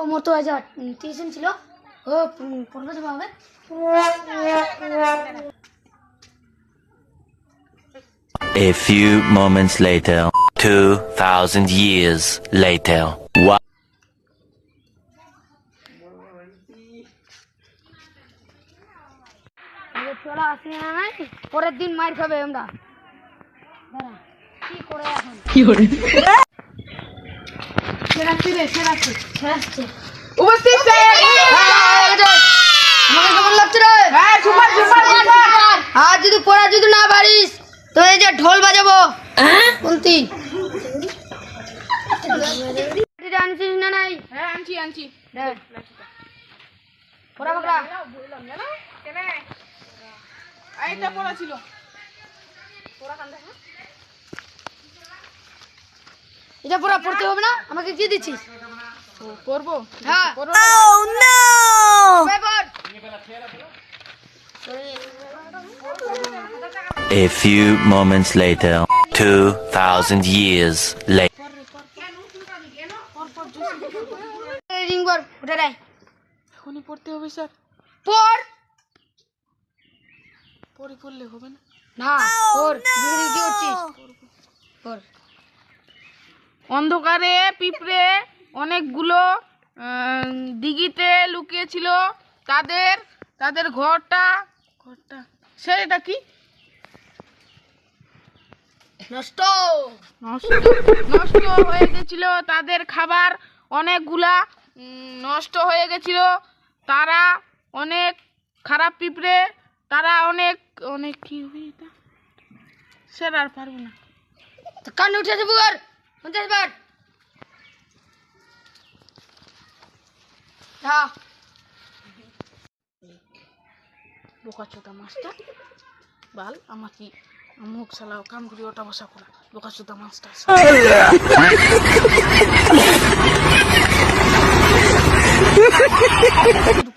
মোর তো আজ টিউশন ছিল ও পড়বে যাবো হবে A few moments later, 2,000 years later. Wow. চলা আসি না নাই পরের দিন মার খাবে আমরা কি করে এখন কি করে ছেড়াচ্ছে উপস্থিত আমাকে কেমন লাগছে রে হ্যাঁ সুপার আর যদি পড়া যদি না পারিস তো এই যে ঢোল বাজাবো কোনটি আনছিস না নাই হ্যাঁ আনছি পড়া বাকরা এইটা পড়া ছিল এটা পড়া পড়তে হবে না আমাকে কি দিচ্ছিস করবো হ্যাঁ A few moments later, 2,000 years later. রিংবর উঠে রে এখনই পড়তে হবে স্যার পড় পড়লে হবে না না পড় দিদি কি করছিস পড় অন্ধকারে পিঁপড়ে অনেকগুলো দিঘিতে লুকিয়েছিল তাদের ঘরটা সেটা কি নষ্ট নষ্ট হয়ে গেছিল তাদের খাবার অনেকগুলা নষ্ট হয়ে গেছিল তারা অনেক খারাপ পিঁপড়ে তারা অনেক অনেক কি হবে এটা স্যার আর পারবো না কান উঠেছে বুয়ার 50 বার হ্যাঁ বোকাচোদা মাস্টার বাল আমাকে মুখ সালাও কাম করি ওটা বসা করা বোকাচোদা মাস্টার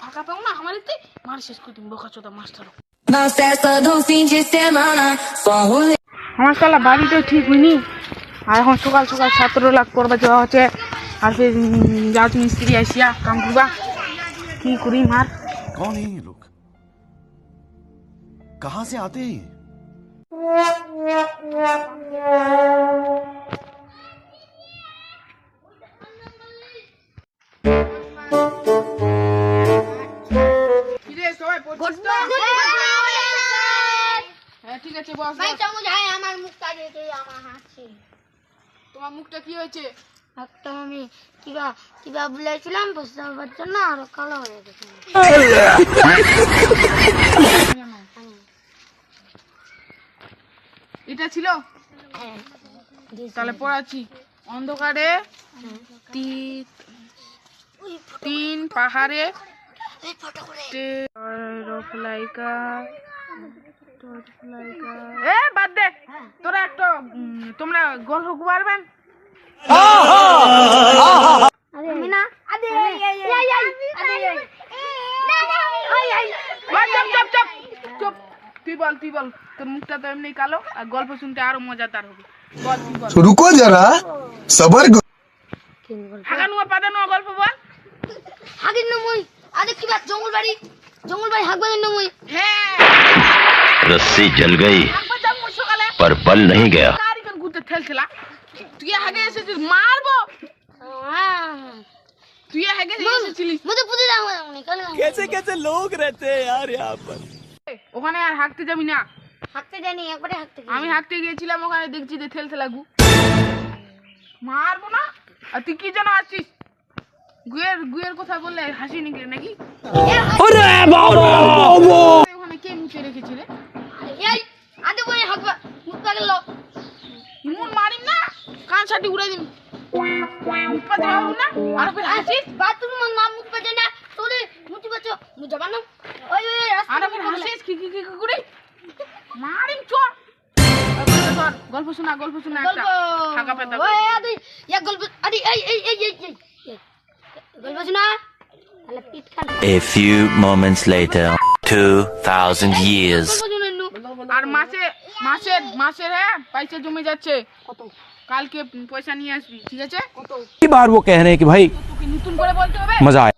ফাঁকা পাও না আমার এতে মার শেষ করে দিন বোকাচোদা master Na festa do fim de semana, só rolê. আমার শালা বাড়িতে ঠিক হয়নি আর এখন সকাল 17 লাখ পড়বা যাওয়া হচ্ছে আর ফের রাজ মিস্ত্রি আসিয়া কাম করবা কি করি মার कौन है ये लोग कहां से आते हैं ये? কিরে সবাই পড়ছিস তো হ্যাঁ ঠিক আছে বস ভাই চামচ হাই আমার মুখটা দেখে আমার হাসছে তোমার মুখটা কি হয়েছে একটা আমি কিবা বলেছিলাম বুঝতে পারছো না আর কালো হয়ে গেছে এটা ছিল তাহলে পড়াচ্ছি অন্ধকারে তিন পাহাড়ে বাদ দে তোরা একটা তোমরা গল্প পারবেন আমি না আদে চুপ তুই বল তোর মুখটা তো এমনি কালো আর গল্প শুনতে আরো মজাদার হবে বল তুই বল रुको जरा सबर হাগানুয়া পাদানুয়া গল্প বল হাগিন নমুই আদে কিবা জঙ্গল বাড়ি হাগবা নমুই হ্যাঁ रस्सी जल गई একবার যাবো সকালে पर बल नहीं गया কারিগর গুতে ঠেলছিলা তুই আগে এসেছিস মারবো তুই আগে এসেছিলিস মুঝে পুজে যাবো নিকল कैसे कैसे लोग रहते हैं यार यहाँ पर ওখানে আর হাঁকতে যাবি না হাঁটতে জানি একবারে হাঁটতে আমি হাঁকতে গিয়েছিলাম ওখানে দেখছি যে ঠেলতে লাগু মারবো না আর তুই কি যেন আসছিস গুয়ের কথা বললে হাসি নিকলে নাকি ওখানে কে মুছে রেখেছি রে এই আদে বই হাগবা মুখ পাগল ইমন মারিম না কান ছাটি উড়াই দিম মুখ পা যাবো না আর ফের হাসিস বাথরুম নাম মুখ পাজে না তোরে মুটি বাচ্চা মুজা বানো ওই আর ফের হাসিস কি করে মারিম চোর গল্প শোনা একটা ফাঁকা পেতা ওই আদি এক গল্প আদি এই গল্প শোনা আলা পিট খান A few moments later, 2,000 years. গল্প শুনেন আর মাসের হ্যাঁ পয়সা জমে যাচ্ছে কত কালকে পয়সা নিয়ে আসবি ঠিক আছে কত बार वो कह रहे हैं कि भाई নতুন করে বলতে হবে? मजा आया।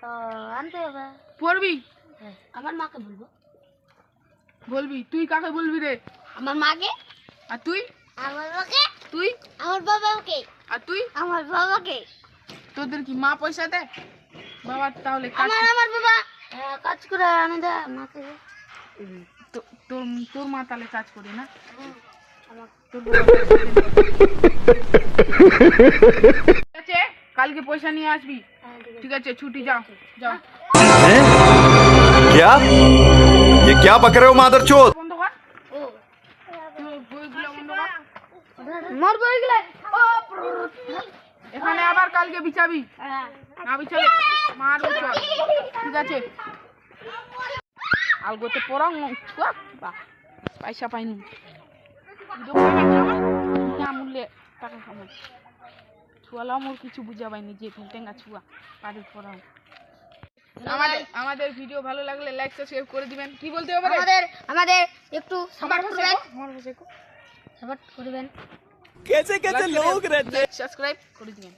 তো আনতে হবে। পড়বি? হ্যাঁ, আমার মাকে বলবো। বলবি? তুই কাকে বলবি রে? আমার মাকে। আর তুই? আমার মাকে। তুই? আমার বাবাকে। আর তুই? আমার বাবাকে। তোদের কি মা পয়সা দেয়? বাবা তাহলে কাজ আমার বাবা কাজ করে আনে দেয় মাকে। তোর তোর মা তাহলে কাজ করে না? তোর ঠিক আছে, কালকে পয়সা নিয়ে আসবি। ঠিক আছে, ছুটি যাও যাও। क्या ये क्या पक रहे हो मादरचोद? বন্ধ কর। তুই বইগুলো বন্ধ কর। মোর বই গেলে এখানে আবার কালকে বিছাবি, না বিছালে মার উঠো। ঠিক আছে, আলগোতে পড়াও পয়সা পাইনি না মূল্যে টাকা কামাই ছুয়ালাও মোর কিছু বুঝা পাইনি যে টেঙ্গা ছুয়া বাড়ির পড়াও। আমাদের ভিডিও ভালো লাগলে লাইক সাবস্ক্রাইব করে দিবেন। কি বলতে হবে? আমাদের একটু সাপোর্ট করবেন। সাপোর্ট করবেন। कैसे कैसे लोग रहते हैं। সাবস্ক্রাইব করে দিবেন।